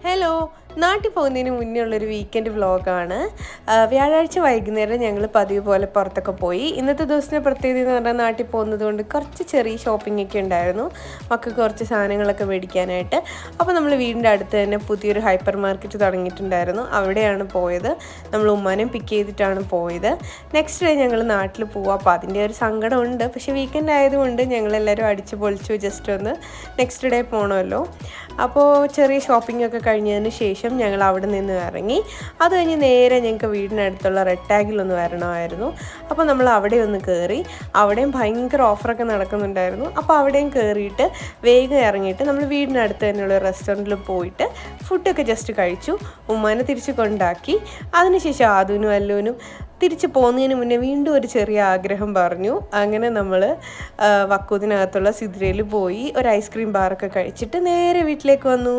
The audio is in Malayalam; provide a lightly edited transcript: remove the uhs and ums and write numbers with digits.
ഹലോ, നാട്ടിൽ പോകുന്നതിന് മുന്നേ ഉള്ളൊരു വീക്കെൻഡ് വ്ളോഗാണ്. വ്യാഴാഴ്ച വൈകുന്നേരം ഞങ്ങൾ പതിവ് പോലെ പുറത്തൊക്കെ പോയി. ഇന്നത്തെ ദിവസത്തെ പ്രത്യേകത എന്ന് പറഞ്ഞാൽ നാട്ടിൽ പോകുന്നത് കൊണ്ട് കുറച്ച് ചെറിയ ഷോപ്പിംഗ് ഒക്കെ ഉണ്ടായിരുന്നു, മക്കൾക്ക് കുറച്ച് സാധനങ്ങളൊക്കെ മേടിക്കാനായിട്ട്. അപ്പോൾ നമ്മൾ വീടിൻ്റെ അടുത്ത് തന്നെ പുതിയൊരു ഹൈപ്പർ മാർക്കറ്റ് തുടങ്ങിയിട്ടുണ്ടായിരുന്നു, അവിടെയാണ് പോയത്. നമ്മൾ ഉമ്മാനെയും പിക്ക് ചെയ്തിട്ടാണ് പോയത്. നെക്സ്റ്റ് ഡേ ഞങ്ങൾ നാട്ടിൽ പോവാം. അപ്പോൾ അതിൻ്റെ ഒരു സങ്കടമുണ്ട്, പക്ഷേ വീക്കെൻഡ് ആയതുകൊണ്ട് ഞങ്ങളെല്ലാവരും അടിച്ച് പൊളിച്ചു. ജസ്റ്റ് ഒന്ന് നെക്സ്റ്റ് ഡേ പോകണമല്ലോ. അപ്പോൾ ചെറിയ ഷോപ്പിംഗ് ഒക്കെ കഴിഞ്ഞതിന് ശേഷം ഞങ്ങൾ അവിടെ നിന്ന് ഇറങ്ങി. അത് കഴിഞ്ഞ് നേരെ ഞങ്ങൾക്ക് വീടിനടുത്തുള്ള റെഡ് ടാഗിലൊന്ന് വരണമായിരുന്നു. അപ്പോൾ നമ്മൾ അവിടെ ഒന്ന് കയറി. അവിടെയും ഭയങ്കര ഓഫറൊക്കെ നടക്കുന്നുണ്ടായിരുന്നു. അപ്പോൾ അവിടെയും കയറിയിട്ട് വേഗം ഇറങ്ങിയിട്ട് നമ്മൾ വീടിനടുത്ത് തന്നെയുള്ള റെസ്റ്റോറൻറ്റിൽ പോയിട്ട് ഫുഡൊക്കെ ജസ്റ്റ് കഴിച്ചു. ഉമ്മാനെ തിരിച്ച് കൊണ്ടാക്കി. അതിനുശേഷം ആദൂനും അല്ലൂനും തിരിച്ച് പോകുന്നതിന് മുന്നേ വീണ്ടും ഒരു ചെറിയ ആഗ്രഹം പറഞ്ഞു. അങ്ങനെ നമ്മൾ വക്കൂതിനകത്തുള്ള സിദ്രയിൽ പോയി ഒരു ഐസ്ക്രീം ബാറൊക്കെ കഴിച്ചിട്ട് നേരെ വീട്ടിലേക്ക് വന്നു.